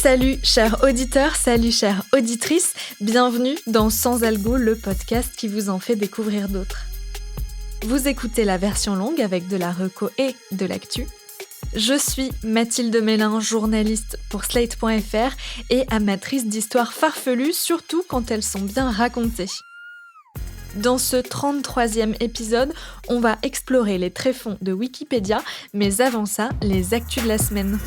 Salut chers auditeurs, salut chères auditrices, bienvenue dans Sans Algo, le podcast qui vous en fait découvrir d'autres. Vous écoutez la version longue avec de la reco et de l'actu. Je suis Mathilde Mélin, journaliste pour Slate.fr et amatrice d'histoires farfelues, surtout quand elles sont bien racontées. Dans ce 33e épisode, on va explorer les tréfonds de Wikipédia, mais avant ça, les actus de la semaine.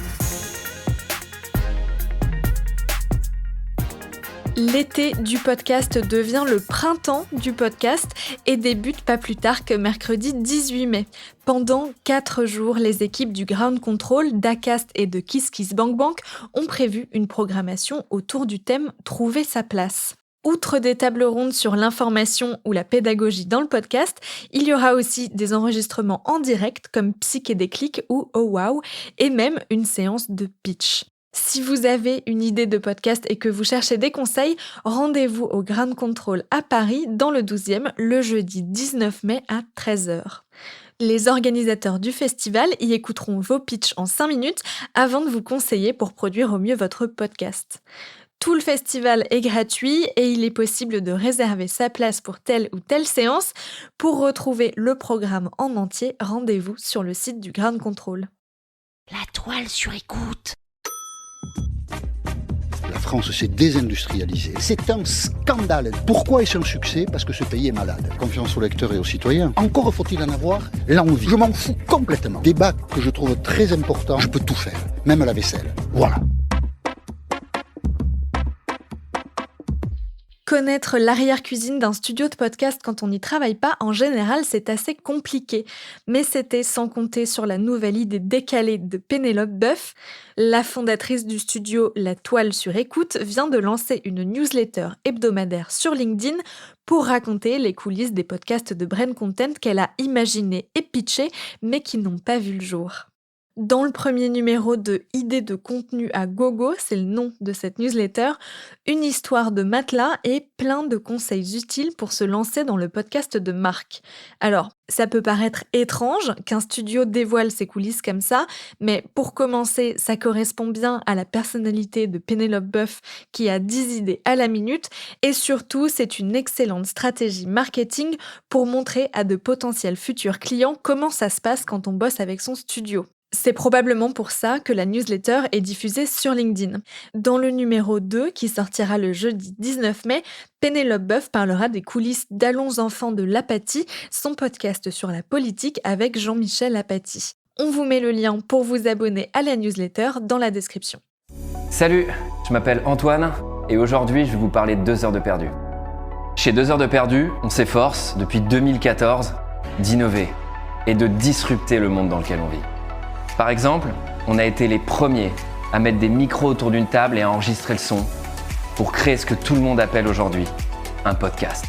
L'été du podcast devient le printemps du podcast et débute pas plus tard que mercredi 18 mai. Pendant 4 jours, les équipes du Ground Control, d'Acast et de KissKissBankBank ont prévu une programmation autour du thème « Trouver sa place ». Outre des tables rondes sur l'information ou la pédagogie dans le podcast, il y aura aussi des enregistrements en direct comme Psych et Déclic ou Oh Wow, et même une séance de pitch. Si vous avez une idée de podcast et que vous cherchez des conseils, rendez-vous au Ground Control à Paris, dans le 12e, le jeudi 19 mai à 13h. Les organisateurs du festival y écouteront vos pitchs en 5 minutes avant de vous conseiller pour produire au mieux votre podcast. Tout le festival est gratuit et il est possible de réserver sa place pour telle ou telle séance. Pour retrouver le programme en entier, rendez-vous sur le site du Ground Control. La toile sur écoute. La France s'est désindustrialisée. C'est un scandale. Pourquoi est-ce un succès ? Parce que ce pays est malade. Confiance aux lecteurs et aux citoyens. Encore faut-il en avoir l'envie. Je m'en fous complètement. Débat que je trouve très important. Je peux tout faire, même la vaisselle. Voilà. Connaître l'arrière-cuisine d'un studio de podcast quand on n'y travaille pas, en général, c'est assez compliqué. Mais c'était sans compter sur la nouvelle idée décalée de Pénélope Boeuf. La fondatrice du studio La Toile sur écoute vient de lancer une newsletter hebdomadaire sur LinkedIn pour raconter les coulisses des podcasts de Brain Content qu'elle a imaginés et pitchés, mais qui n'ont pas vu le jour. Dans le premier numéro de Idées de contenu à gogo, c'est le nom de cette newsletter, une histoire de matelas et plein de conseils utiles pour se lancer dans le podcast de marque. Alors, ça peut paraître étrange qu'un studio dévoile ses coulisses comme ça, mais pour commencer, ça correspond bien à la personnalité de Pénélope Boeuf qui a 10 idées à la minute et surtout, c'est une excellente stratégie marketing pour montrer à de potentiels futurs clients comment ça se passe quand on bosse avec son studio. C'est probablement pour ça que la newsletter est diffusée sur LinkedIn. Dans le numéro 2, qui sortira le jeudi 19 mai, Pénélope Boeuf parlera des coulisses d'Allons enfants de l'Apathie, son podcast sur la politique avec Jean-Michel Apathy. On vous met le lien pour vous abonner à la newsletter dans la description. Salut, je m'appelle Antoine et aujourd'hui je vais vous parler de 2 heures de perdu. Chez 2 heures de perdu, on s'efforce depuis 2014 d'innover et de disrupter le monde dans lequel on vit. Par exemple, on a été les premiers à mettre des micros autour d'une table et à enregistrer le son pour créer ce que tout le monde appelle aujourd'hui un podcast.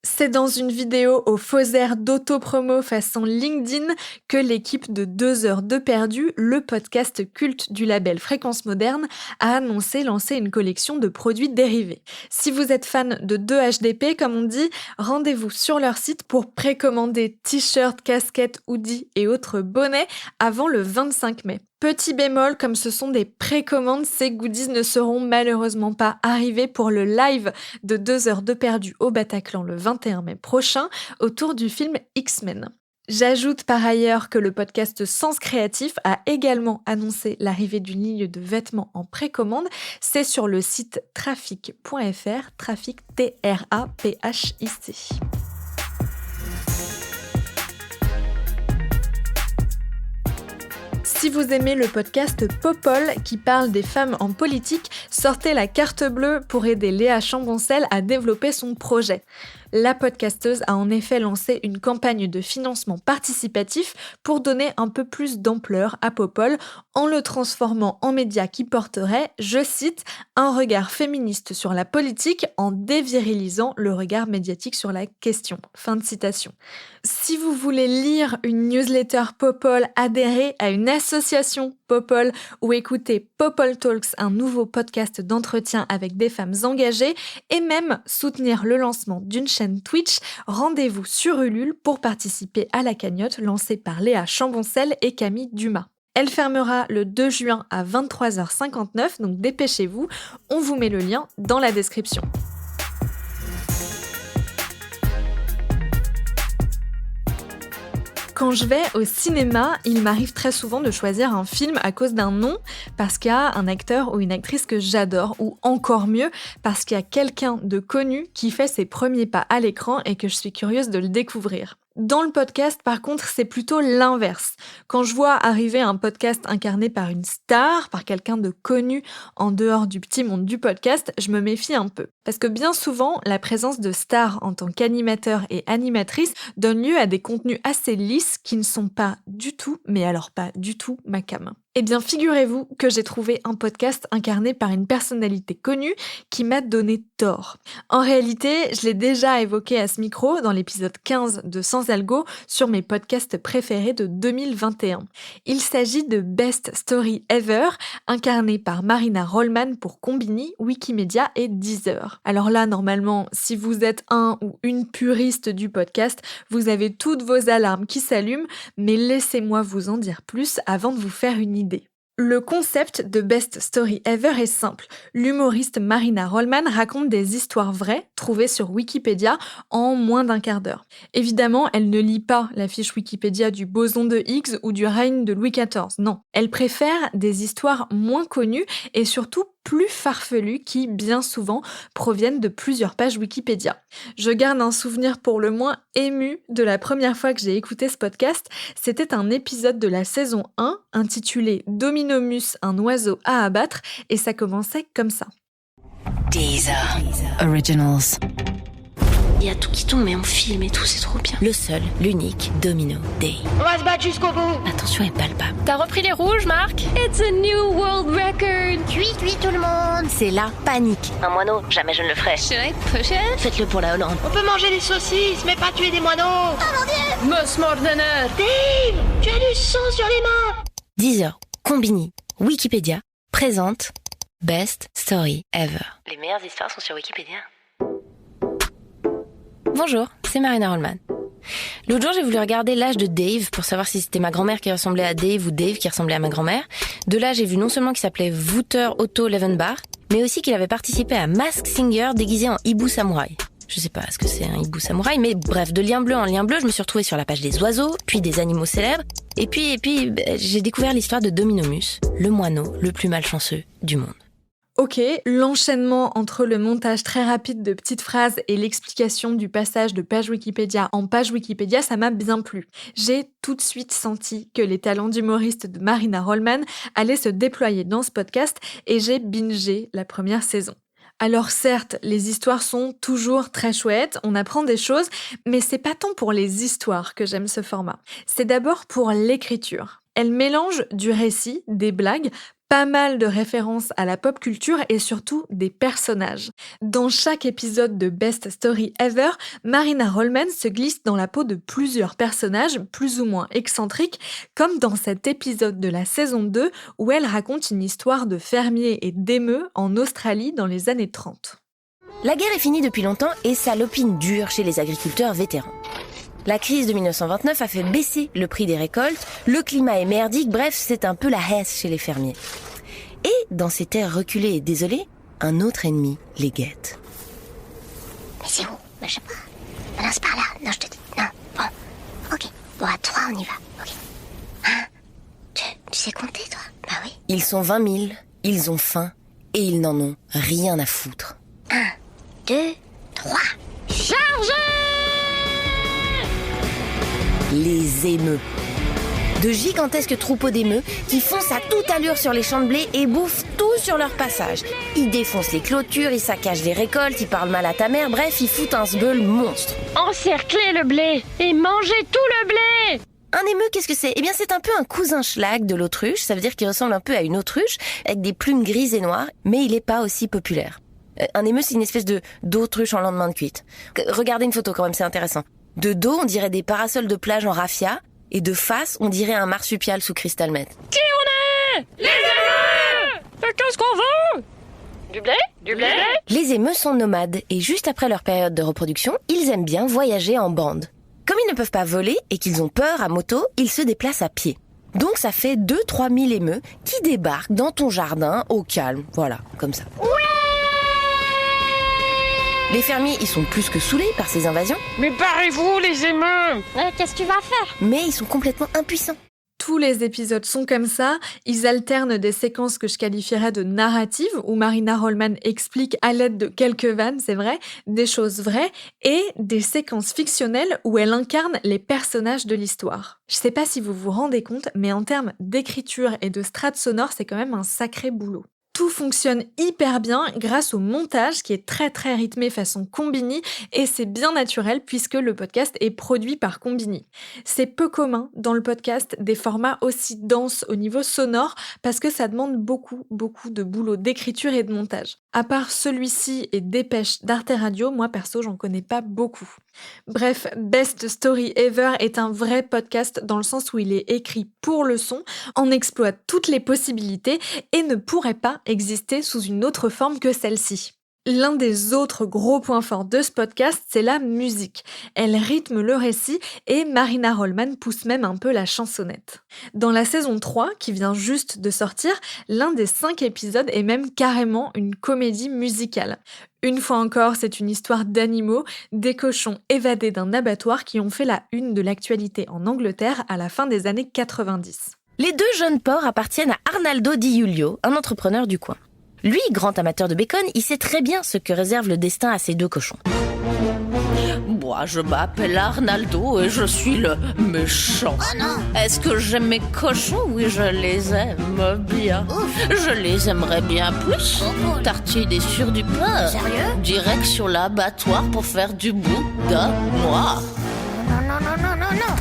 C'est dans une vidéo au faux air d'autopromo façon LinkedIn que l'équipe de 2 heures de perdu, le podcast culte du label Fréquence Moderne, a annoncé lancer une collection de produits dérivés. Si vous êtes fan de 2HDP, comme on dit, rendez-vous sur leur site pour précommander t-shirts, casquettes, hoodies et autres bonnets avant le 25 mai. Petit bémol, comme ce sont des précommandes, ces goodies ne seront malheureusement pas arrivés pour le live de 2 heures de perdu au Bataclan le 21 mai prochain autour du film X-Men. J'ajoute par ailleurs que le podcast Sens Créatif a également annoncé l'arrivée d'une ligne de vêtements en précommande. C'est sur le site trafic.fr, trafic T-R-A-P-H-I-C. Si vous aimez le podcast Popol qui parle des femmes en politique, sortez la carte bleue pour aider Léa Chamboncel à développer son projet. La podcasteuse a en effet lancé une campagne de financement participatif pour donner un peu plus d'ampleur à Popol en le transformant en média qui porterait, je cite, un regard féministe sur la politique en dévirilisant le regard médiatique sur la question. Fin de citation. Si vous voulez lire une newsletter Popol, adhérer à une association Popol ou écouter Popol Talks, un nouveau podcast d'entretien avec des femmes engagées et même soutenir le lancement d'une chaîne Twitch, rendez-vous sur Ulule pour participer à la cagnotte lancée par Léa Chamboncel et Camille Dumas. Elle fermera le 2 juin à 23h59, donc dépêchez-vous, on vous met le lien dans la description. Quand je vais au cinéma, il m'arrive très souvent de choisir un film à cause d'un nom, parce qu'il y a un acteur ou une actrice que j'adore, ou encore mieux, parce qu'il y a quelqu'un de connu qui fait ses premiers pas à l'écran et que je suis curieuse de le découvrir. Dans le podcast, par contre, c'est plutôt l'inverse. Quand je vois arriver un podcast incarné par une star, par quelqu'un de connu en dehors du petit monde du podcast, je me méfie un peu. Parce que bien souvent, la présence de stars en tant qu'animateur et animatrice donne lieu à des contenus assez lisses qui ne sont pas du tout, mais alors pas du tout, ma came. Eh bien, figurez-vous que j'ai trouvé un podcast incarné par une personnalité connue qui m'a donné tort. En réalité, je l'ai déjà évoqué à ce micro dans l'épisode 15 de Sans Algo sur mes podcasts préférés de 2021. Il s'agit de Best Story Ever, incarné par Marina Rollman pour Konbini, Wikimedia et Deezer. Alors là, normalement, si vous êtes un ou une puriste du podcast, vous avez toutes vos alarmes qui s'allument, mais laissez-moi vous en dire plus avant de vous faire une idée. Le concept de Best Story Ever est simple. L'humoriste Marina Rollman raconte des histoires vraies trouvées sur Wikipédia en moins d'un quart d'heure. Évidemment, elle ne lit pas la fiche Wikipédia du boson de Higgs ou du règne de Louis XIV, non. Elle préfère des histoires moins connues et surtout plus farfelues qui, bien souvent, proviennent de plusieurs pages Wikipédia. Je garde un souvenir pour le moins ému de la première fois que j'ai écouté ce podcast. C'était un épisode de la saison 1 intitulé « Dominomus, un oiseau à abattre » et ça commençait comme ça. Deezer Originals. Il y a tout qui tombe, mais on filme et tout, c'est trop bien. Le seul, l'unique Domino Day. On va se battre jusqu'au bout. L'attention est palpable. T'as repris les rouges, Marc? It's a new world record. Cuit tout le monde. C'est la panique. Un moineau, jamais je ne le ferai. Should I push it? Faites-le pour la Hollande. On peut manger des saucisses, mais pas tuer des moineaux. Most Mordener. Dave, tu as du sang sur les mains. Deezer, Konbini, Wikipédia présente Best Story Ever. Les meilleures histoires sont sur Wikipédia. Bonjour, c'est Marina Rollman. L'autre jour, j'ai voulu regarder l'âge de Dave pour savoir si c'était ma grand-mère qui ressemblait à Dave ou Dave qui ressemblait à ma grand-mère. De là, j'ai vu non seulement qu'il s'appelait Wouter Otto Levenbach, mais aussi qu'il avait participé à Masked Singer déguisé en hibou samouraï. Je sais pas ce que c'est un hibou samouraï, mais bref, de lien bleu en lien bleu, je me suis retrouvée sur la page des oiseaux, puis des animaux célèbres, et puis j'ai découvert l'histoire de Dominomus, le moineau le plus malchanceux du monde. Ok, l'enchaînement entre le montage très rapide de petites phrases et l'explication du passage de page Wikipédia en page Wikipédia, ça m'a bien plu. J'ai tout de suite senti que les talents d'humoriste de Marina Rollman allaient se déployer dans ce podcast et j'ai bingé la première saison. Alors certes, les histoires sont toujours très chouettes, on apprend des choses, mais c'est pas tant pour les histoires que j'aime ce format. C'est d'abord pour l'écriture. Elle mélange du récit, des blagues, pas mal de références à la pop culture et surtout des personnages. Dans chaque épisode de Best Story Ever, Marina Rollman se glisse dans la peau de plusieurs personnages plus ou moins excentriques, comme dans cet épisode de la saison 2 où elle raconte une histoire de fermiers et d'émeux en Australie dans les années 30. La guerre est finie depuis longtemps et ça lopine dur chez les agriculteurs vétérans. La crise de 1929 a fait baisser le prix des récoltes, le climat est merdique, bref, c'est un peu la hesse chez les fermiers. Et dans ces terres reculées et désolées, un autre ennemi les guette. Mais c'est où? Je sais pas. Ah non, c'est par là. Non, je te dis. Non, bon. Ok. Bon, à 3, on y va. Ok. 1, 2, tu sais compter, toi? Bah oui. Ils sont 20 000, ils ont faim et ils n'en ont rien à foutre. 1, 2, 3. Chargez! Les émeux. De gigantesques troupeaux d'émeux qui foncent à toute allure sur les champs de blé et bouffent tout sur leur passage. Ils défoncent les clôtures, ils saccagent les récoltes, ils parlent mal à ta mère, bref, ils foutent un sbeul monstre. Encerclez le blé et mangez tout le blé! Un émeu, qu'est-ce que c'est? Eh bien, c'est un peu un cousin schlag de l'autruche, ça veut dire qu'il ressemble un peu à une autruche, avec des plumes grises et noires, mais il n'est pas aussi populaire. Un émeu, c'est une espèce d'autruche en lendemain de cuite. Regardez une photo quand même, c'est intéressant. De dos, on dirait des parasols de plage en raffia, et de face, on dirait un marsupial sous cristal meth. Qui on est? Les émeux! Qu'est-ce qu'on veut? Du blé? Du blé? Les émeux sont nomades, et juste après leur période de reproduction, ils aiment bien voyager en bande. Comme ils ne peuvent pas voler et qu'ils ont peur à moto, ils se déplacent à pied. Donc ça fait 2-3 000 émeux qui débarquent dans ton jardin au calme, voilà, comme ça. Les fermiers, ils sont plus que saoulés par ces invasions. Mais barrez-vous, les émeux! Qu'est-ce que tu vas faire? Mais ils sont complètement impuissants. Tous les épisodes sont comme ça, ils alternent des séquences que je qualifierais de narratives, où Marina Rollman explique à l'aide de quelques vannes, c'est vrai, des choses vraies, et des séquences fictionnelles où elle incarne les personnages de l'histoire. Je sais pas si vous vous rendez compte, mais en termes d'écriture et de strates sonores, c'est quand même un sacré boulot. Tout fonctionne hyper bien grâce au montage qui est très très rythmé façon Combini et c'est bien naturel puisque le podcast est produit par Combini. C'est peu commun dans le podcast des formats aussi denses au niveau sonore parce que ça demande beaucoup de boulot d'écriture et de montage. À part celui-ci et Dépêche d'Arte Radio, moi perso j'en connais pas beaucoup. Bref, Best Story Ever est un vrai podcast dans le sens où il est écrit pour le son, en exploite toutes les possibilités et ne pourrait pas exister sous une autre forme que celle-ci. L'un des autres gros points forts de ce podcast, c'est la musique. Elle rythme le récit et Marina Rollman pousse même un peu la chansonnette. Dans la saison 3, qui vient juste de sortir, l'un des 5 épisodes est même carrément une comédie musicale. Une fois encore, c'est une histoire d'animaux, des cochons évadés d'un abattoir qui ont fait la une de l'actualité en Angleterre à la fin des années 90. Les 2 jeunes porcs appartiennent à Arnaldo Di Giulio, un entrepreneur du coin. Lui, grand amateur de bacon, il sait très bien ce que réserve le destin à ces 2 cochons. Moi, je m'appelle Arnaldo et je suis le méchant. Oh non! Est-ce que j'aime mes cochons? Oui, je les aime bien. Je les aimerais bien plus. Tartinés sur du beurre. Sérieux? Direction l'abattoir pour faire du boudin noir. Non.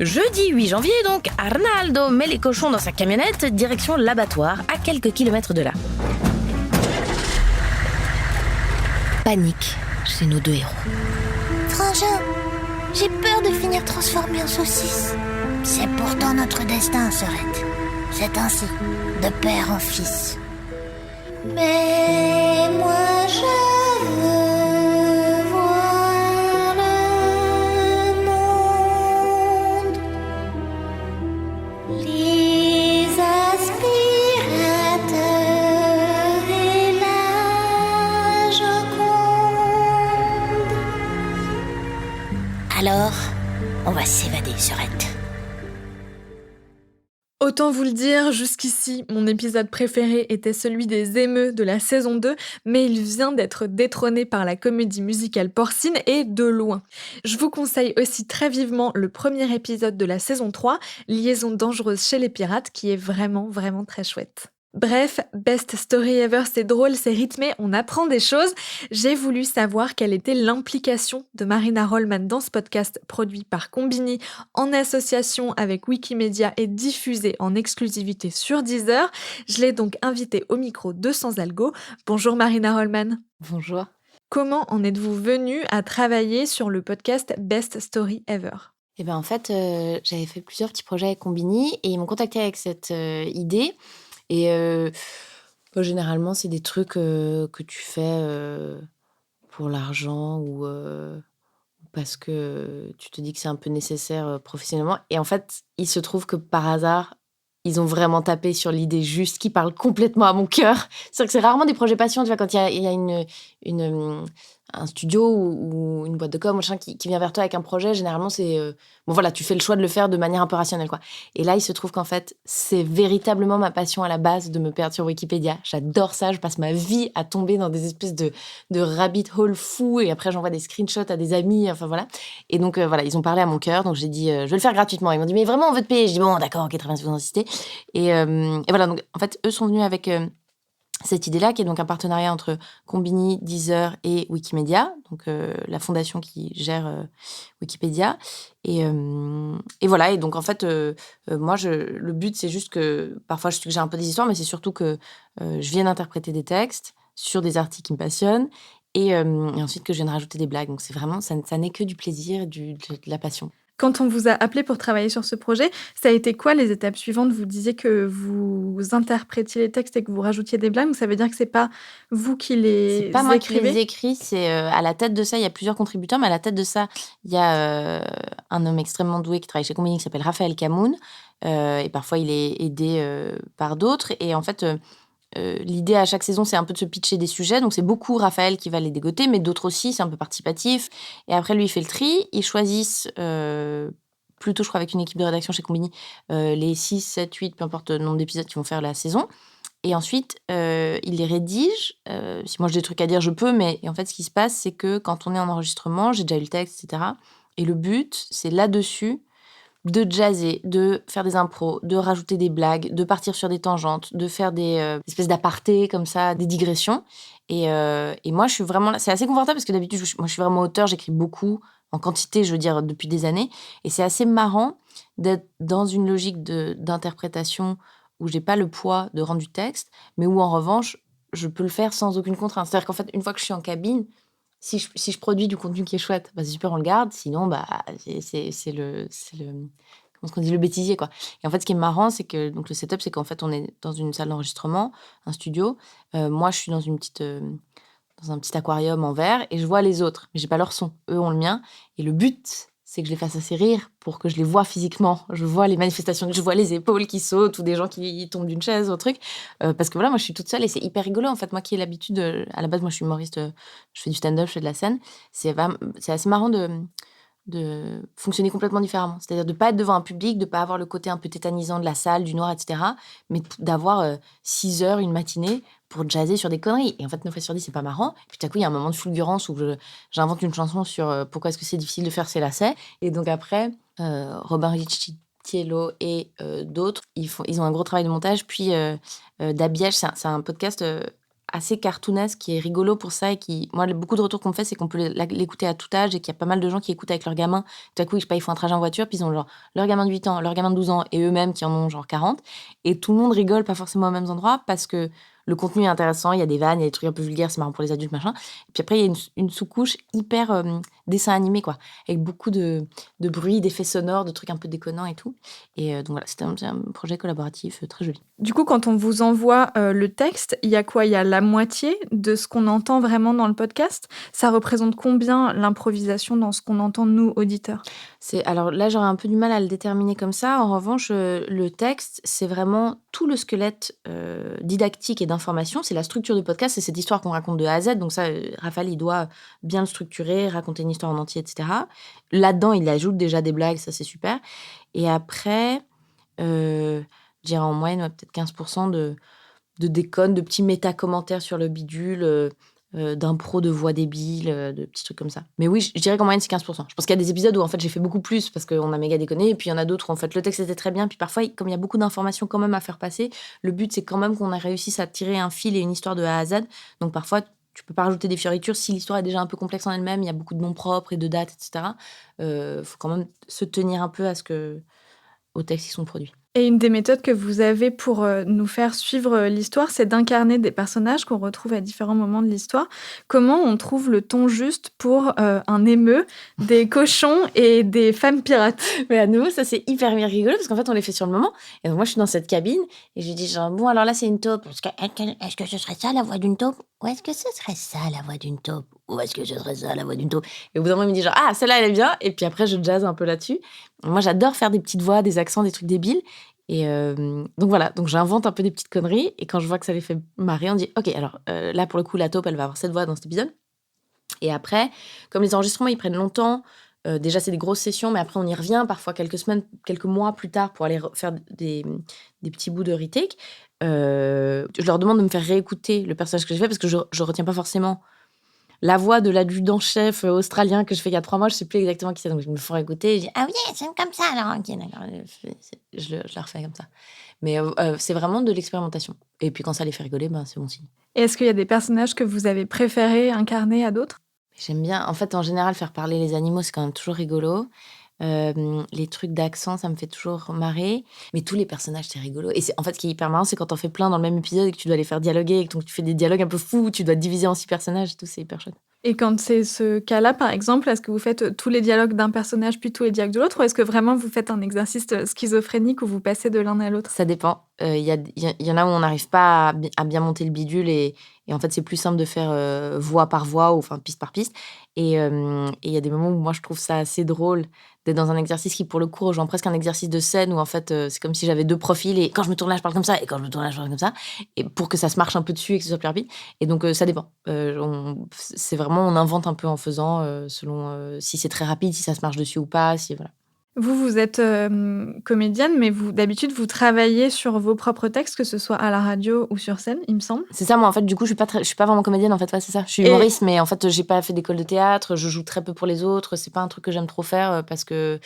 Jeudi 8 janvier donc, Arnaldo met les cochons dans sa camionnette, direction l'abattoir, à quelques kilomètres de là. Panique chez nos 2 héros. Frangin, j'ai peur de finir transformé en saucisse. C'est pourtant notre destin, Sorette. C'est ainsi, de père en fils. Mais moi je veux voir le monde. Les aspirateurs et la Joconde. Alors, on va s'évader, Sorette. Autant vous le dire, jusqu'ici, mon épisode préféré était celui des émeux de la saison 2, mais il vient d'être détrôné par la comédie musicale porcine et de loin. Je vous conseille aussi très vivement le premier épisode de la saison 3, Liaison dangereuse chez les pirates, qui est vraiment très chouette. Bref, Best Story Ever, c'est drôle, c'est rythmé, on apprend des choses. J'ai voulu savoir quelle était l'implication de Marina Rollman dans ce podcast produit par Combini en association avec Wikimedia et diffusé en exclusivité sur Deezer. Je l'ai donc invitée au micro de Sans Algo. Bonjour Marina Rollman. Bonjour. Comment en êtes-vous venue à travailler sur le podcast Best Story Ever ? Eh ben en fait, j'avais fait plusieurs petits projets avec Combini et ils m'ont contacté avec cette idée. Et généralement, c'est des trucs que tu fais pour l'argent ou parce que tu te dis que c'est un peu nécessaire professionnellement. Et en fait, il se trouve que par hasard, ils ont vraiment tapé sur l'idée juste qui parle complètement à mon cœur. C'est-à-dire que c'est rarement des projets passion. Tu vois, quand il y a un studio ou une boîte de com machin, qui vient vers toi avec un projet, généralement, c'est... bon, voilà, tu fais le choix de le faire de manière un peu rationnelle, quoi. Et là, il se trouve qu'en fait, c'est véritablement ma passion à la base de me perdre sur Wikipédia. J'adore ça. Je passe ma vie à tomber dans des espèces de rabbit hole fous et après, j'envoie des screenshots à des amis. Enfin, voilà. Et donc, voilà, ils ont parlé à mon cœur. Donc, j'ai dit, je vais le faire gratuitement. Ils m'ont dit, mais vraiment, on veut te payer. Je dis, bon, d'accord, ok, très bien, si vous insistez. Et voilà, donc, en fait, eux sont venus avec... cette idée-là, qui est donc un partenariat entre Combini, Deezer et Wikimedia, donc la fondation qui gère Wikipédia. Et voilà, et donc en fait, moi, le but, c'est juste que parfois je suggère un peu des histoires, mais c'est surtout que je vienne interpréter des textes sur des articles qui me passionnent et ensuite que je vienne rajouter des blagues. Donc c'est vraiment, ça n'est que du plaisir et de la passion. Quand on vous a appelé pour travailler sur ce projet, ça a été quoi les étapes suivantes ? Vous disiez que vous interprétiez les textes et que vous rajoutiez des blagues. Ça veut dire que c'est pas vous qui les écrivez ? C'est pas moi qui les écris. C'est à la tête de ça, il y a plusieurs contributeurs, mais à la tête de ça, il y a un homme extrêmement doué qui travaille chez Combini qui s'appelle Raphaël Camoun, Et parfois, il est aidé par d'autres. Et en fait, l'idée à chaque saison, c'est un peu de se pitcher des sujets. Donc, c'est beaucoup Raphaël qui va les dégoter, mais d'autres aussi, c'est un peu participatif. Et après, lui, il fait le tri. Ils choisissent, plutôt, je crois, avec une équipe de rédaction chez Combini, les 6, 7, 8, peu importe le nombre d'épisodes qui vont faire la saison. Et ensuite, il les rédige. Si moi, j'ai des trucs à dire, je peux. Mais et en fait, ce qui se passe, c'est que quand on est en enregistrement, j'ai déjà eu le texte, etc. Et le but, c'est là-dessus de jazzer, de faire des impros, de rajouter des blagues, de partir sur des tangentes, de faire des espèces d'apartés comme ça, des digressions. Et moi, je suis vraiment là. C'est assez confortable parce que d'habitude, moi, je suis vraiment auteur, j'écris beaucoup, en quantité, je veux dire, depuis des années. Et c'est assez marrant d'être dans une logique d'interprétation où j'ai pas le poids de rendre du texte, mais où en revanche, je peux le faire sans aucune contrainte. C'est-à-dire qu'en fait, une fois que je suis en cabine, si je produis du contenu qui est chouette, bah, c'est super, on le garde. Sinon, bah, c'est le comment est-ce qu'on dit, le bêtisier, quoi. Et en fait, ce qui est marrant, c'est que donc le setup, c'est qu'en fait, on est dans une salle d'enregistrement, un studio. Moi, je suis dans dans un petit aquarium en verre et je vois les autres, mais j'ai pas leur son. Eux ont le mien. Et le but, c'est que je les fasse assez rire pour que je les vois physiquement. Je vois les manifestations, je vois les épaules qui sautent ou des gens qui tombent d'une chaise ou un truc. Parce que voilà, moi, je suis toute seule et c'est hyper rigolo. En fait, moi qui ai l'habitude, à la base, moi, je suis humoriste, je fais du stand-up, je fais de la scène. C'est assez marrant de fonctionner complètement différemment. C'est-à-dire de pas être devant un public, de pas avoir le côté un peu tétanisant de la salle, du noir, etc. Mais d'avoir 6 heures, une matinée pour jazzer sur des conneries. Et en fait, 9 fois sur 10, c'est pas marrant. Puis tout à coup, il y a un moment de fulgurance où j'invente une chanson sur pourquoi est-ce que c'est difficile de faire ses lacets. Et donc après, Robin Ricciello et d'autres, ils ont un gros travail de montage. Puis Dabiège, c'est un podcast assez cartoonesque, qui est rigolo pour ça et qui, moi, beaucoup de retours qu'on me fait, c'est qu'on peut l'écouter à tout âge et qu'il y a pas mal de gens qui écoutent avec leurs gamins. Tout à coup, je sais pas, ils font un trajet en voiture, puis ils ont genre leur gamin de 8 ans, leur gamin de 12 ans et eux-mêmes qui en ont genre 40. Et tout le monde rigole, pas forcément aux mêmes endroits, parce que le contenu est intéressant, il y a des vannes, il y a des trucs un peu vulgaires, c'est marrant pour les adultes, machin. Et puis après, il y a une sous-couche hyper dessin animé, quoi, avec beaucoup de bruit, d'effets sonores, de trucs un peu déconnants et tout. Et donc voilà, c'était un projet collaboratif très joli. Du coup, quand on vous envoie le texte, il y a quoi? Il y a la moitié de ce qu'on entend vraiment dans le podcast? Ça représente combien l'improvisation dans ce qu'on entend, nous, auditeurs? Alors là, j'aurais un peu du mal à le déterminer comme ça. En revanche, le texte, c'est vraiment tout le squelette didactique et d'information. C'est la structure du podcast, c'est cette histoire qu'on raconte de A à Z. Donc ça, Raphaël, il doit bien le structurer, raconter une histoire en entier, etc. Là-dedans, il ajoute déjà des blagues, ça c'est super. Et après, je dirais en moyenne, peut-être 15% de déconnes, de petits méta-commentaires sur le bidule, d'impro de voix débile, de petits trucs comme ça. Mais oui, je dirais qu'en moyenne, c'est 15%. Je pense qu'il y a des épisodes où, en fait, j'ai fait beaucoup plus parce qu'on a méga déconné. Et puis, il y en a d'autres où, en fait, le texte était très bien. Puis parfois, comme il y a beaucoup d'informations quand même à faire passer, le but, c'est quand même qu'on ait réussi à tirer un fil et une histoire de A à Z. Donc, parfois, tu peux pas rajouter des fioritures si l'histoire est déjà un peu complexe en elle-même. Il y a beaucoup de noms propres et de dates, etc. Faut quand même se tenir un peu aux textes qui sont produits. Et une des méthodes que vous avez pour nous faire suivre l'histoire, c'est d'incarner des personnages qu'on retrouve à différents moments de l'histoire. Comment on trouve le ton juste pour un émeu, des cochons et des femmes pirates? Mais à nouveau, ça c'est hyper bien rigolo parce qu'en fait on les fait sur le moment. Et donc moi je suis dans cette cabine et je lui dis genre bon alors là c'est une taupe. Est-ce que ce serait ça la voix d'une taupe? Ou est-ce que ce serait ça la voix d'une taupe? Ou est-ce que ce serait ça la voix d'une taupe? Et au bout d'un moment il me dit genre ah celle-là elle est bien. Et puis après je jazz un peu là-dessus. Moi j'adore faire des petites voix, des accents, des trucs débiles. Et donc voilà, donc j'invente un peu des petites conneries. Et quand je vois que ça les fait marrer, on dit ok alors là pour le coup la taupe elle va avoir cette voix dans cet épisode. Et après, comme les enregistrements ils prennent longtemps, déjà c'est des grosses sessions, mais après on y revient parfois quelques semaines, quelques mois plus tard pour aller faire des petits bouts de retake. Je leur demande de me faire réécouter le personnage que j'ai fait parce que je retiens pas forcément la voix de l'adjudant-chef australien que je fais il y a 3 mois, je sais plus exactement qui c'est, donc je me fais réécouter et je dis ah oui c'est comme ça alors ok d'accord, je la refais comme ça. Mais c'est vraiment de l'expérimentation. Et puis quand ça les fait rigoler, ben c'est bon signe. Et est-ce qu'il y a des personnages que vous avez préférés incarner à d'autres? J'aime bien, en fait en général faire parler les animaux c'est quand même toujours rigolo. Les trucs d'accent, ça me fait toujours marrer. Mais tous les personnages, c'est rigolo. Et en fait, ce qui est hyper marrant, c'est quand t'en fais plein dans le même épisode et que tu dois les faire dialoguer et que tu fais des dialogues un peu fous, tu dois te diviser en 6 personnages et tout, c'est hyper chouette. Et quand c'est ce cas-là, par exemple, est-ce que vous faites tous les dialogues d'un personnage puis tous les dialogues de l'autre ou est-ce que vraiment vous faites un exercice schizophrénique où vous passez de l'un à l'autre? Ça dépend. Il y en a où on n'arrive pas à bien monter le bidule et en fait, c'est plus simple de faire voix par voix ou enfin piste par piste. Et il y a des moments où moi, je trouve ça assez drôle d'être dans un exercice qui, pour le coup, rejoint presque un exercice de scène où en fait, c'est comme si j'avais 2 profils et quand je me tourne là, je parle comme ça et quand je me tourne là, je parle comme ça et pour que ça se marche un peu dessus et que ce soit plus rapide. Et donc, ça dépend. C'est vraiment on invente un peu en faisant, selon, si c'est très rapide, si ça se marche dessus ou pas, si voilà. Vous êtes, comédienne, mais d'habitude, vous travaillez sur vos propres textes, que ce soit à la radio ou sur scène, il me semble? C'est ça, moi, en fait, du coup, je suis pas vraiment comédienne, en fait, ouais, c'est ça. Je suis Et humoriste, mais en fait, j'ai pas fait d'école de théâtre, je joue très peu pour les autres, c'est pas un truc que j'aime trop faire, parce que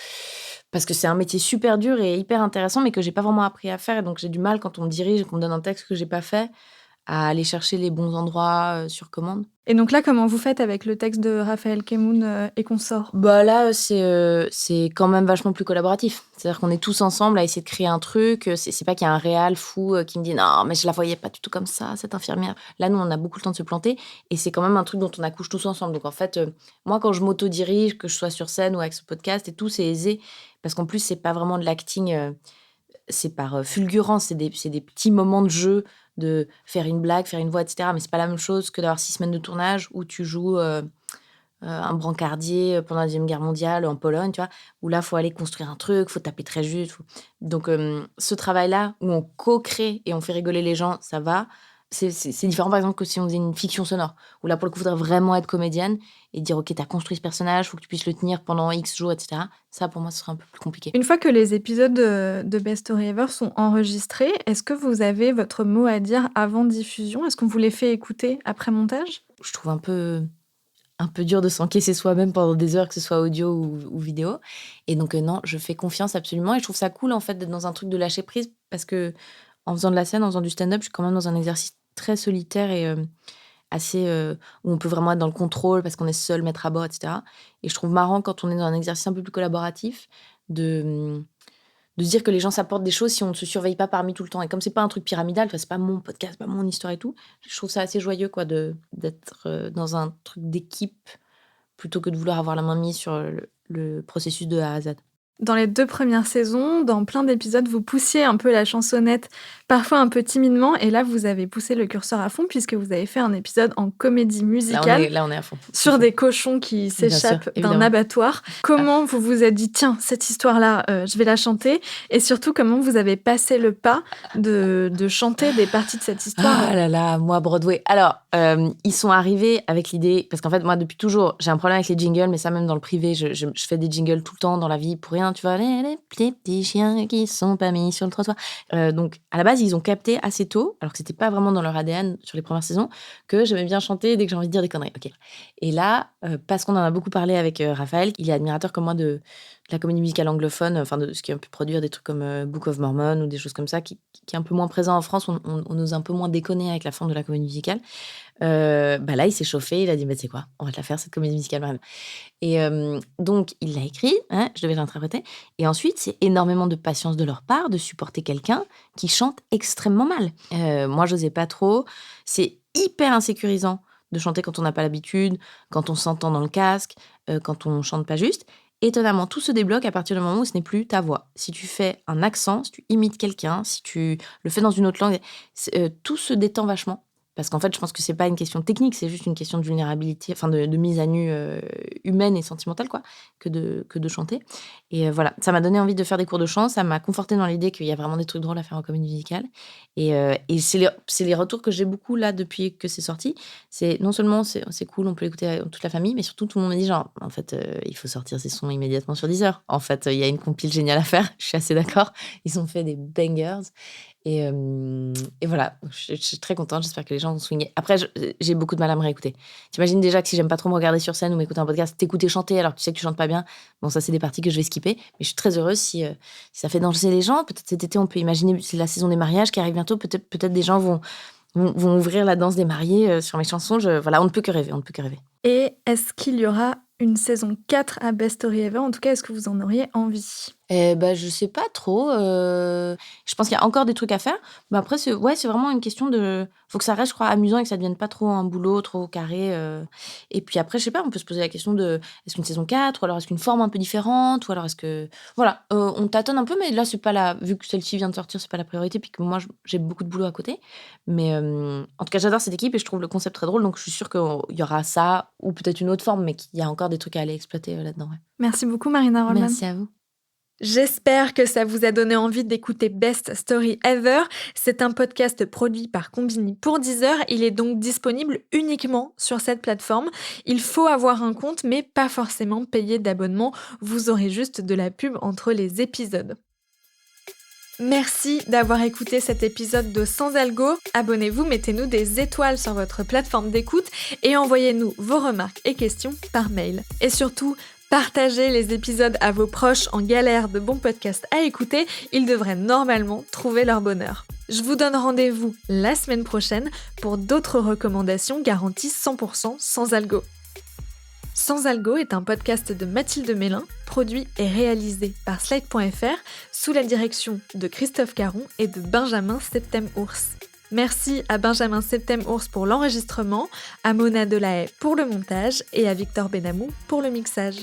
c'est un métier super dur et hyper intéressant, mais que j'ai pas vraiment appris à faire et donc j'ai du mal quand on me dirige et qu'on me donne un texte que j'ai pas fait, à aller chercher les bons endroits, sur commande. et donc là, comment vous faites avec le texte de Raphaël Kemoun, et consorts? Bah là, c'est quand même vachement plus collaboratif. C'est-à-dire qu'on est tous ensemble à essayer de créer un truc. C'est pas qu'il y a un réal fou qui me dit non, mais je la voyais pas du tout comme ça, cette infirmière. Là, nous, on a beaucoup le temps de se planter et c'est quand même un truc dont on accouche tous ensemble. Donc en fait, moi, quand je m'auto-dirige, que je sois sur scène ou avec ce podcast et tout, c'est aisé parce qu'en plus, c'est pas vraiment de l'acting. C'est par fulgurance, c'est des petits moments de jeu, de faire une blague, faire une voix, etc. Mais c'est pas la même chose que d'avoir 6 semaines de tournage où tu joues un brancardier pendant la Deuxième Guerre mondiale en Pologne, tu vois, où là, il faut aller construire un truc, faut taper très juste. Donc, ce travail-là, où on co-crée et on fait rigoler les gens, ça va. C'est différent, par exemple, que si on faisait une fiction sonore, où là, pour le coup, il faudrait vraiment être comédienne et dire, OK, t'as construit ce personnage, faut que tu puisses le tenir pendant X jours, etc. Ça, pour moi, ce serait un peu plus compliqué. Une fois que les épisodes de Best Story Ever sont enregistrés, est-ce que vous avez votre mot à dire avant diffusion? Est-ce qu'on vous les fait écouter après montage? Je trouve un peu dur de s'encaisser soi-même pendant des heures, que ce soit audio ou vidéo. Et donc, non, je fais confiance absolument. Et je trouve ça cool, en fait, d'être dans un truc de lâcher prise parce que en faisant de la scène, en faisant du stand-up, je suis quand même dans un exercice très solitaire et assez où on peut vraiment être dans le contrôle parce qu'on est seul, maître à bord, etc. Et je trouve marrant quand on est dans un exercice un peu plus collaboratif de se dire que les gens s'apportent des choses si on ne se surveille pas parmi tout le temps. Et comme c'est pas un truc pyramidal, enfin, c'est pas mon podcast, pas mon histoire et tout, je trouve ça assez joyeux quoi, d'être dans un truc d'équipe plutôt que de vouloir avoir la main mise sur le processus de A à Z. Dans les 2 premières saisons, dans plein d'épisodes, vous poussiez un peu la chansonnette, parfois un peu timidement et là, vous avez poussé le curseur à fond puisque vous avez fait un épisode en comédie musicale Là, on est à fond. sur des cochons qui s'échappent d'un évidemment. abattoir. Comment vous vous êtes dit: «Tiens, cette histoire-là, je vais la chanter» et surtout, comment vous avez passé le pas de chanter des parties de cette histoire? Ah là là, moi, Broadway. Alors, ils sont arrivés avec l'idée, parce qu'en fait, moi, depuis toujours, j'ai un problème avec les jingles, mais ça, même dans le privé, je fais des jingles tout le temps dans la vie pour rien, tu vois, les petits chiens qui sont pas mis sur le trottoir. Donc, à la base, ils ont capté assez tôt, alors que c'était pas vraiment dans leur ADN sur les premières saisons, que j'aimais bien chanter dès que j'ai envie de dire des conneries. Ok. Et là, parce qu'on en a beaucoup parlé avec Raphaël, il est admirateur comme moi de la comédie musicale anglophone, enfin de ce qui a pu produire des trucs comme Book of Mormon ou des choses comme ça, qui est un peu moins présent en France. On ose un peu moins déconner avec la forme de la comédie musicale. Bah là, il s'est chauffé, il a dit, bah, tu sais quoi, on va te la faire, cette comédie musicale, Marianne. Et donc, il l'a écrit, hein, je devais l'interpréter. Et ensuite, c'est énormément de patience de leur part de supporter quelqu'un qui chante extrêmement mal. Moi, j'osais pas trop. C'est hyper insécurisant de chanter quand on n'a pas l'habitude, quand on s'entend dans le casque, quand on chante pas juste. Étonnamment, tout se débloque à partir du moment où ce n'est plus ta voix. Si tu fais un accent, si tu imites quelqu'un, si tu le fais dans une autre langue, tout se détend vachement. Parce qu'en fait, je pense que c'est pas une question technique, c'est juste une question de vulnérabilité, enfin de mise à nu humaine et sentimentale, quoi, que de chanter. Et voilà, ça m'a donné envie de faire des cours de chant, ça m'a conforté dans l'idée qu'il y a vraiment des trucs drôles à faire en comédie musicale. Et c'est les retours que j'ai beaucoup là depuis que c'est sorti. C'est non seulement c'est cool, on peut l'écouter toute la famille, mais surtout tout le monde me dit genre, en fait, il faut sortir ces sons immédiatement sur Deezer. En fait, il y a une compile géniale à faire, je suis assez d'accord. Ils ont fait des bangers. Et voilà, je suis très contente, j'espère que les gens vont swinguer. Après, j'ai beaucoup de mal à me réécouter. T'imagines déjà que si j'aime pas trop me regarder sur scène ou m'écouter un podcast, t'écouter chanter alors que tu sais que tu chantes pas bien, bon, ça c'est des parties que je vais skipper, mais je suis très heureuse si ça fait danser les gens. Peut-être cet été, on peut imaginer, c'est la saison des mariages qui arrive bientôt, peut-être des gens vont ouvrir la danse des mariés sur mes chansons. Voilà, on ne peut que rêver, on ne peut que rêver. Et est-ce qu'il y aura une saison 4 à Best Story Ever? En tout cas, est-ce que vous en auriez envie? Je sais pas trop. Je pense qu'il y a encore des trucs à faire. Mais après, c'est vraiment une question de. Faut que ça reste, je crois, amusant et que ça devienne pas trop un boulot, trop carré. Et puis après, je sais pas, on peut se poser la question de est-ce qu'une saison 4 ou alors est-ce qu'une forme un peu différente ou alors est-ce que. Voilà, on tâtonne un peu, mais là, c'est pas la. Vu que celle-ci vient de sortir, c'est pas la priorité, puis que moi, j'ai beaucoup de boulot à côté. Mais en tout cas, j'adore cette équipe et je trouve le concept très drôle, donc je suis sûre qu'il y aura ça ou peut-être une autre forme, mais qu'il y a encore des trucs à aller exploiter là-dedans. Ouais. Merci beaucoup, Marina Rollman. Merci à vous. J'espère que ça vous a donné envie d'écouter Best Story Ever. C'est un podcast produit par Combini pour Deezer. Il est donc disponible uniquement sur cette plateforme. Il faut avoir un compte, mais pas forcément payer d'abonnement. Vous aurez juste de la pub entre les épisodes. Merci d'avoir écouté cet épisode de Sans Algo. Abonnez-vous, mettez-nous des étoiles sur votre plateforme d'écoute et envoyez-nous vos remarques et questions par mail. Et surtout, partagez les épisodes à vos proches en galère de bons podcasts à écouter, ils devraient normalement trouver leur bonheur. Je vous donne rendez-vous la semaine prochaine pour d'autres recommandations garanties 100% sans algo. Sans Algo est un podcast de Mathilde Mélin, produit et réalisé par Slide.fr sous la direction de Christophe Caron et de Benjamin Septem-Ours. Merci à Benjamin Septem-Ours pour l'enregistrement, à Mona Delahaye pour le montage et à Victor Benamou pour le mixage.